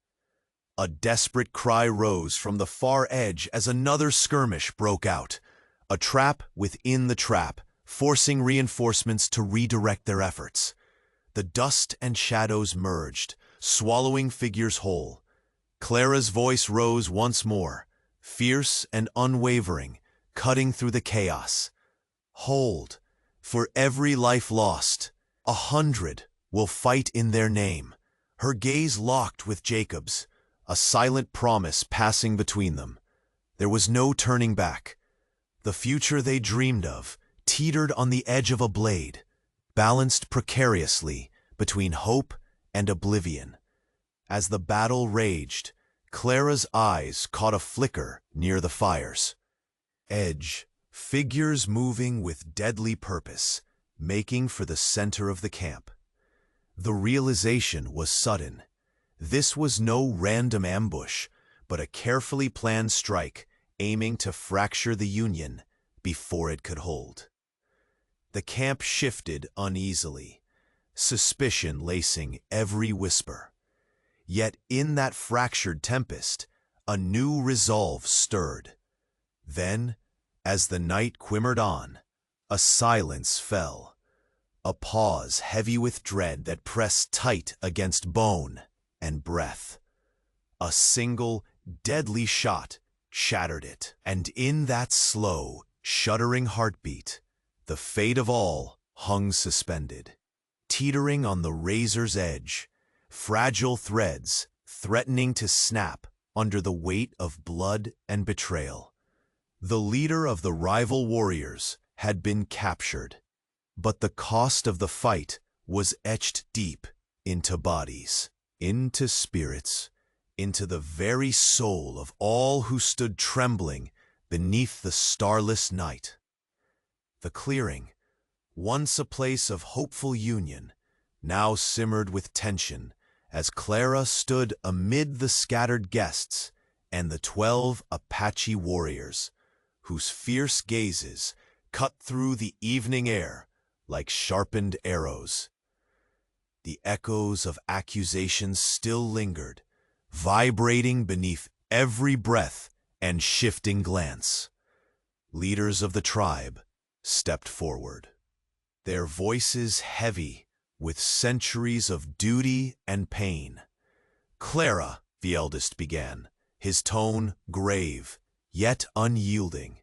A desperate cry rose from the far edge as another skirmish broke out, a trap within the trap, forcing reinforcements to redirect their efforts. The dust and shadows merged, swallowing figures whole. Clara's voice rose once more, fierce and unwavering, cutting through the chaos. Hold, for every life lost, 100 will fight in their name. Her gaze locked with Jacob's, a silent promise passing between them. There was no turning back. The future they dreamed of teetered on the edge of a blade, balanced precariously between hope and oblivion. As the battle raged, Clara's eyes caught a flicker near the fires. Edge, figures moving with deadly purpose, making for the center of the camp. The realization was sudden. This was no random ambush, but a carefully planned strike aiming to fracture the Union before it could hold. The camp shifted uneasily, suspicion lacing every whisper. Yet in that fractured tempest, a new resolve stirred. Then, as the night quivered on, a silence fell, a pause heavy with dread that pressed tight against bone and breath. A single, deadly shot shattered it, and in that slow, shuddering heartbeat, the fate of all hung suspended, teetering on the razor's edge, fragile threads threatening to snap under the weight of blood and betrayal. The leader of the rival warriors had been captured, but the cost of the fight was etched deep into bodies, into spirits, into the very soul of all who stood trembling beneath the starless night. The clearing, once a place of hopeful union, now simmered with tension as Clara stood amid the scattered guests and the 12 Apache warriors, whose fierce gazes cut through the evening air like sharpened arrows. The echoes of accusations still lingered, vibrating beneath every breath and shifting glance. Leaders of the tribe stepped forward, their voices heavy with centuries of duty and pain. "Clara," the eldest began, his tone grave, yet unyielding,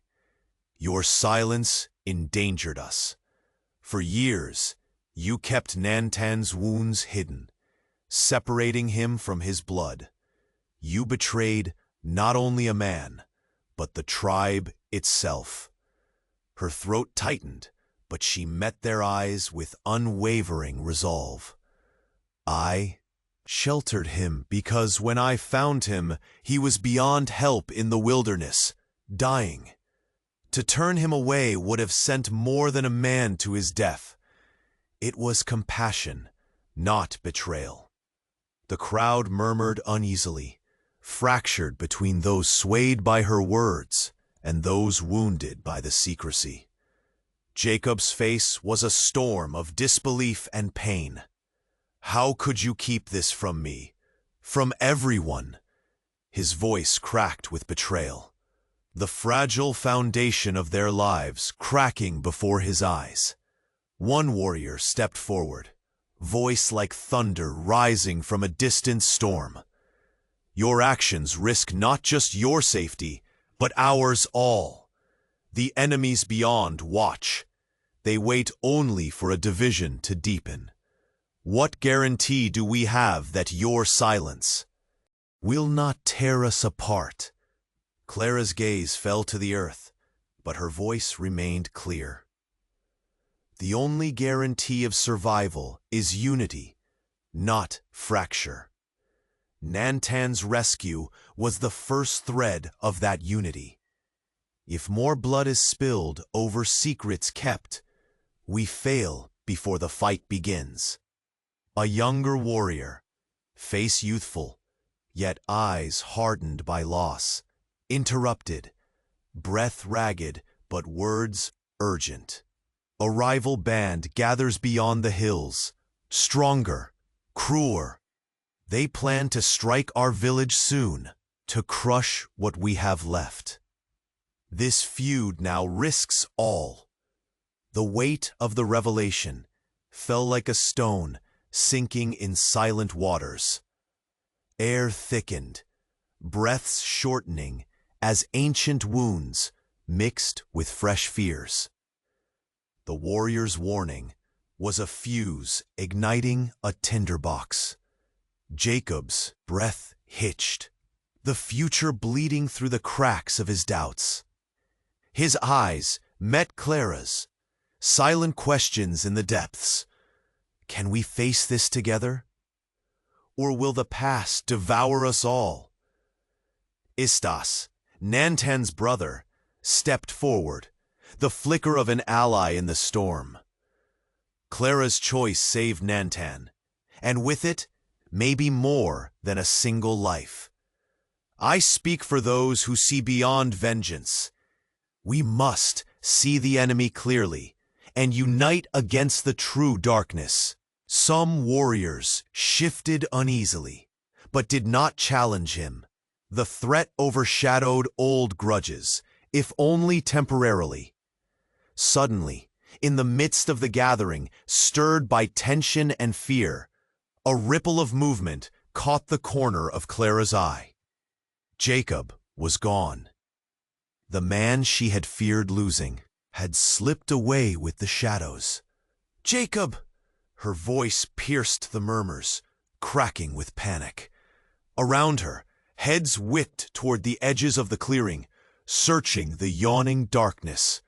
"your silence endangered us. For years, you kept Nantan's wounds hidden, separating him from his blood. You betrayed not only a man, but the tribe itself." Her throat tightened, but she met their eyes with unwavering resolve. "I sheltered him because when I found him, he was beyond help in the wilderness, dying. To turn him away would have sent more than a man to his death. It was compassion, not betrayal." The crowd murmured uneasily, fractured between those swayed by her words and those wounded by the secrecy. Jacob's face was a storm of disbelief and pain. "How could you keep this from me? From everyone?" His voice cracked with betrayal, the fragile foundation of their lives cracking before his eyes. One warrior stepped forward, voice like thunder rising from a distant storm. "Your actions risk not just your safety, but ours all. The enemies beyond watch. They wait only for a division to deepen. What guarantee do we have that your silence will not tear us apart?" Clara's gaze fell to the earth, but her voice remained clear. "The only guarantee of survival is unity, not fracture. Nantan's rescue was the first thread of that unity. If more blood is spilled over secrets kept, we fail before the fight begins." A younger warrior, face youthful, yet eyes hardened by loss, interrupted, breath ragged but words urgent. "A rival band gathers beyond the hills, stronger, crueler. They plan to strike our village soon, to crush what we have left. This feud now risks all." The weight of the revelation fell like a stone sinking in silent waters. Air thickened, breaths shortening as ancient wounds mixed with fresh fears. The warrior's warning was a fuse igniting a tinderbox. Jacob's breath hitched, the future bleeding through the cracks of his doubts. His eyes met Clara's, silent questions in the depths. Can we face this together? Or will the past devour us all? Istas, Nantan's brother, stepped forward, the flicker of an ally in the storm. Clara's choice saved Nantan, and with it, maybe more than a single life. I speak for those who see beyond vengeance. We must see the enemy clearly and unite against the true darkness. Some warriors shifted uneasily, but did not challenge him. The threat overshadowed old grudges, if only temporarily. Suddenly, in the midst of the gathering, stirred by tension and fear, a ripple of movement caught the corner of Clara's eye. Jacob was gone. The man she had feared losing had slipped away with the shadows. "Jacob!" Her voice pierced the murmurs, cracking with panic. Around her, heads whipped toward the edges of the clearing, searching the yawning darkness.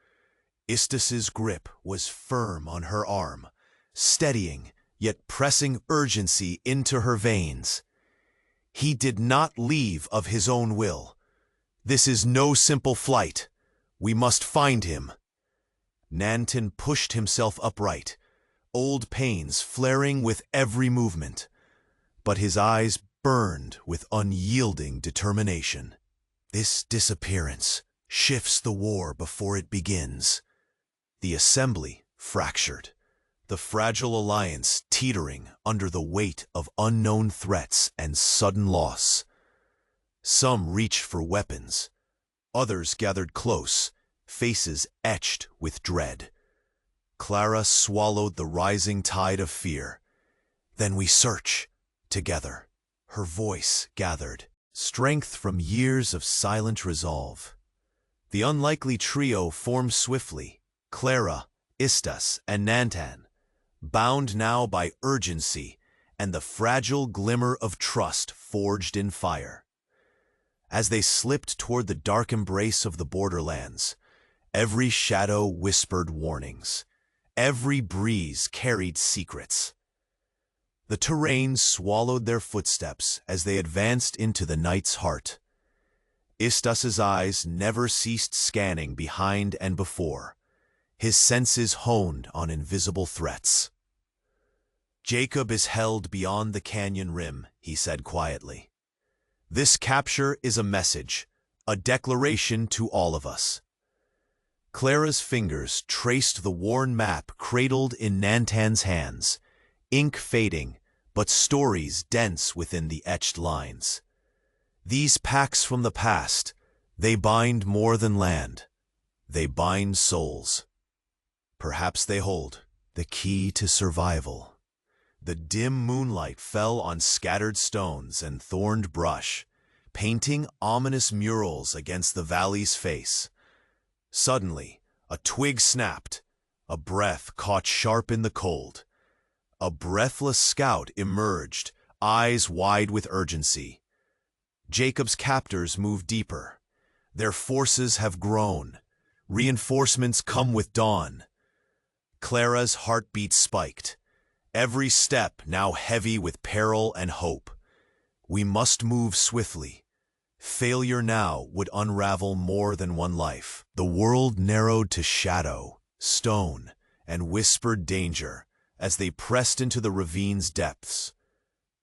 Istas's grip was firm on her arm, steadying yet pressing urgency into her veins. He did not leave of his own will. This is no simple flight. We must find him. Nantan pushed himself upright, old pains flaring with every movement, but his eyes burned with unyielding determination. This disappearance shifts the war before it begins. The assembly fractured, the fragile alliance teetering under the weight of unknown threats and sudden loss. Some reached for weapons, others gathered close, faces etched with dread. Clara swallowed the rising tide of fear. Then we search, together. Her voice gathered, strength from years of silent resolve. The unlikely trio formed swiftly, Clara, Istas, and Nantan, bound now by urgency and the fragile glimmer of trust forged in fire. As they slipped toward the dark embrace of the borderlands, every shadow whispered warnings. Every breeze carried secrets. The terrain swallowed their footsteps as they advanced into the night's heart. Istas's eyes never ceased scanning behind and before, his senses honed on invisible threats. "Jacob is held beyond the canyon rim," he said quietly. "This capture is a message, a declaration to all of us." Clara's fingers traced the worn map cradled in Nantan's hands, ink fading, but stories dense within the etched lines. These pacts from the past, they bind more than land. They bind souls. Perhaps they hold the key to survival. The dim moonlight fell on scattered stones and thorned brush, painting ominous murals against the valley's face. Suddenly, a twig snapped, a breath caught sharp in the cold. A breathless scout emerged, eyes wide with urgency. Jacob's captors moved deeper. Their forces have grown. Reinforcements come with dawn. Clara's heartbeat spiked, every step now heavy with peril and hope. We must move swiftly. Failure now would unravel more than one life. The world narrowed to shadow, stone, and whispered danger as they pressed into the ravine's depths.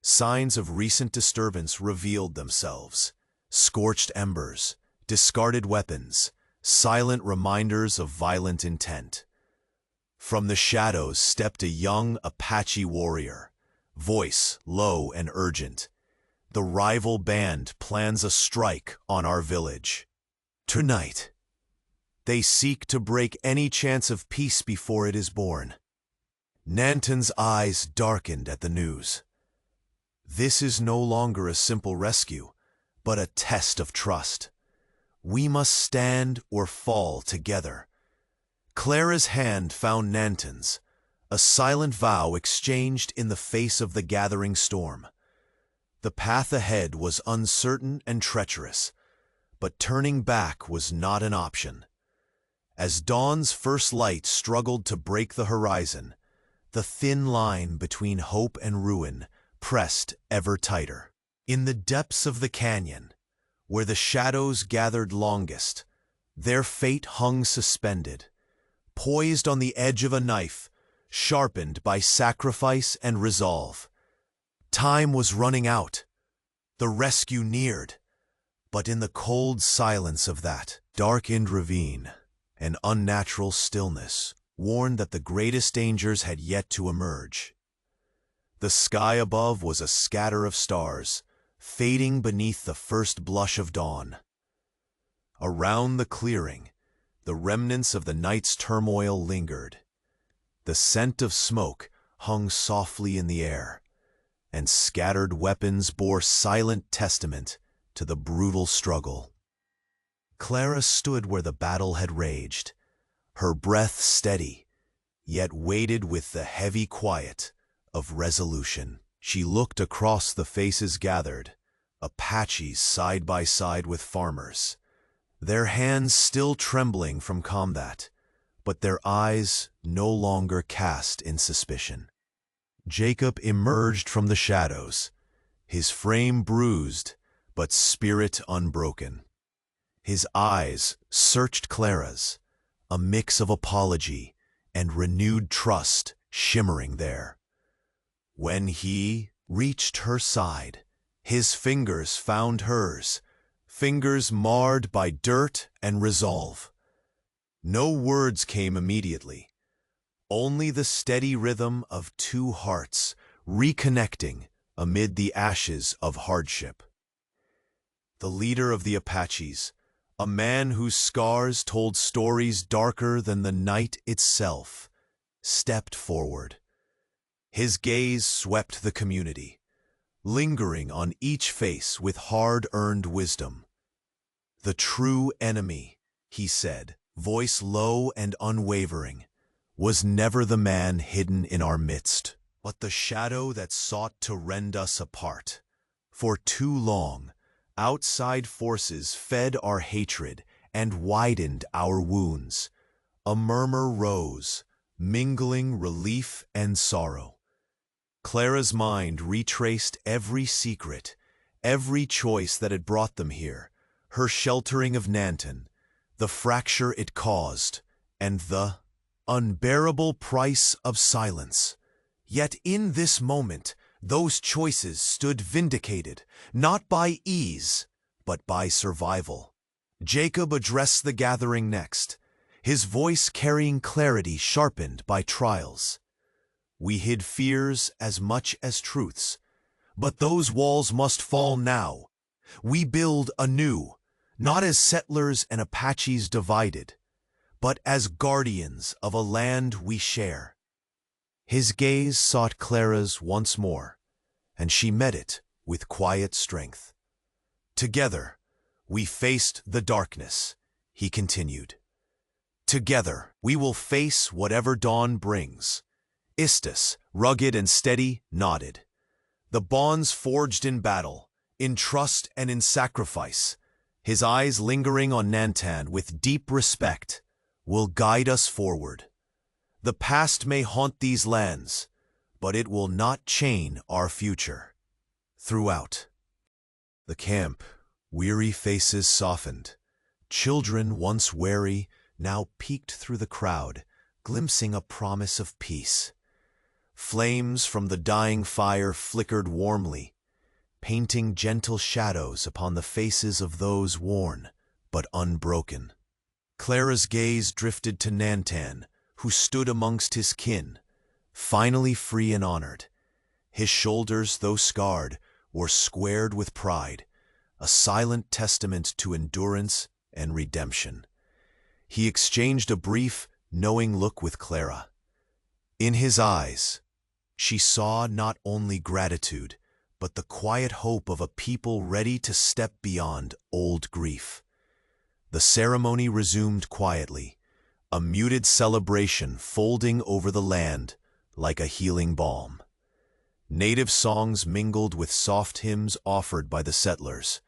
Signs of recent disturbance revealed themselves. Scorched embers, discarded weapons, silent reminders of violent intent. From the shadows stepped a young Apache warrior, voice low and urgent. "The rival band plans a strike on our village. Tonight, they seek to break any chance of peace before it is born." Nantan's eyes darkened at the news. This is no longer a simple rescue, but a test of trust. We must stand or fall together. Clara's hand found Nanton's, a silent vow exchanged in the face of the gathering storm. The path ahead was uncertain and treacherous, but turning back was not an option. As dawn's first light struggled to break the horizon, the thin line between hope and ruin pressed ever tighter. In the depths of the canyon, where the shadows gathered longest, their fate hung suspended, poised on the edge of a knife, sharpened by sacrifice and resolve. Time was running out. The rescue neared. But in the cold silence of that darkened ravine, an unnatural stillness warned that the greatest dangers had yet to emerge. The sky above was a scatter of stars, fading beneath the first blush of dawn. Around the clearing, the remnants of the night's turmoil lingered. The scent of smoke hung softly in the air, and scattered weapons bore silent testament to the brutal struggle. Clara stood where the battle had raged, her breath steady, yet weighted with the heavy quiet of resolution. She looked across the faces gathered, Apaches side by side with farmers, their hands still trembling from combat, but their eyes no longer cast in suspicion. Jacob emerged from the shadows, his frame bruised, but spirit unbroken. His eyes searched Clara's, a mix of apology and renewed trust shimmering there. When he reached her side, his fingers found hers, fingers marred by dirt and resolve. No words came immediately, only the steady rhythm of two hearts reconnecting amid the ashes of hardship. The leader of the Apaches, a man whose scars told stories darker than the night itself, stepped forward. His gaze swept the community, lingering on each face with hard-earned wisdom. "The true enemy," he said, voice low and unwavering, "was never the man hidden in our midst, but the shadow that sought to rend us apart. For too long, outside forces fed our hatred and widened our wounds. A murmur rose, mingling relief and sorrow." Clara's mind retraced every secret, every choice that had brought them here, her sheltering of Nanton, the fracture it caused, and the unbearable price of silence. Yet in this moment, those choices stood vindicated, not by ease, but by survival. Jacob addressed the gathering next, his voice carrying clarity sharpened by trials. "We hid fears as much as truths, but those walls must fall now. We build anew, not as settlers and Apaches divided, but as guardians of a land we share." His gaze sought Clara's once more, and she met it with quiet strength. "Together, we faced the darkness," he continued. "Together, we will face whatever dawn brings." Istus, rugged and steady, nodded. The bonds forged in battle, in trust and in sacrifice, his eyes lingering on Nantan with deep respect, will guide us forward. The past may haunt these lands, but it will not chain our future. Throughout the camp, weary faces softened. Children once wary now peeked through the crowd, glimpsing a promise of peace. Flames from the dying fire flickered warmly, painting gentle shadows upon the faces of those worn but unbroken. Clara's gaze drifted to Nantan, who stood amongst his kin, finally free and honored. His shoulders, though scarred, were squared with pride, a silent testament to endurance and redemption. He exchanged a brief, knowing look with Clara. In his eyes, she saw not only gratitude, but the quiet hope of a people ready to step beyond old grief. The ceremony resumed quietly, a muted celebration folding over the land like a healing balm. Native songs mingled with soft hymns offered by the settlers,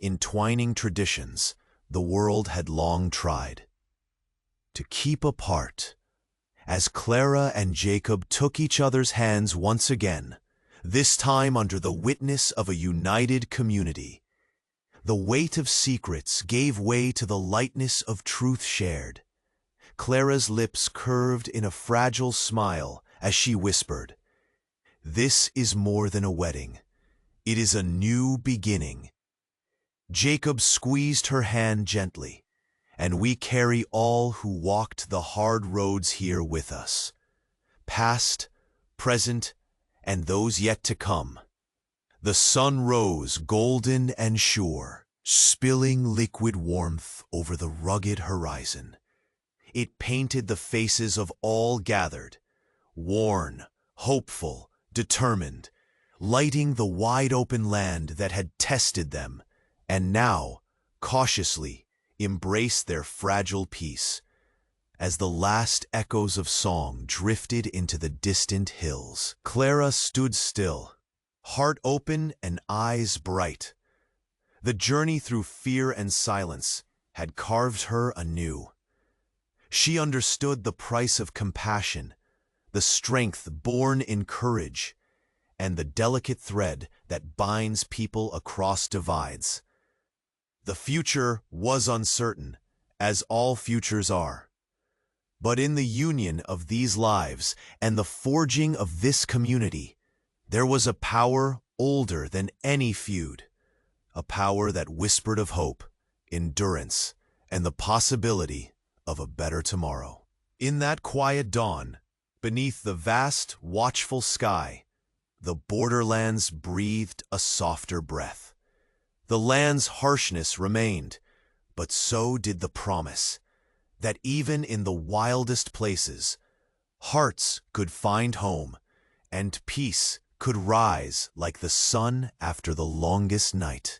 entwining traditions the world had long tried to keep apart. As Clara and Jacob took each other's hands once again, this time under the witness of a united community, the weight of secrets gave way to the lightness of truth shared. Clara's lips curved in a fragile smile as she whispered, "This is more than a wedding. It is a new beginning." Jacob squeezed her hand gently, "And we carry all who walked the hard roads here with us, past, present, and those yet to come." The sun rose golden and sure, spilling liquid warmth over the rugged horizon. It painted the faces of all gathered, worn, hopeful, determined, lighting the wide-open land that had tested them, and now, cautiously, embraced their fragile peace. As the last echoes of song drifted into the distant hills, Clara stood still, heart open and eyes bright. The journey through fear and silence had carved her anew. She understood the price of compassion, the strength born in courage, and the delicate thread that binds people across divides. The future was uncertain, as all futures are. But in the union of these lives and the forging of this community, there was a power older than any feud, a power that whispered of hope, endurance, and the possibility of a better tomorrow. In that quiet dawn, beneath the vast, watchful sky, the borderlands breathed a softer breath. The land's harshness remained, but so did the promise that even in the wildest places, hearts could find home, and peace could rise like the sun after the longest night.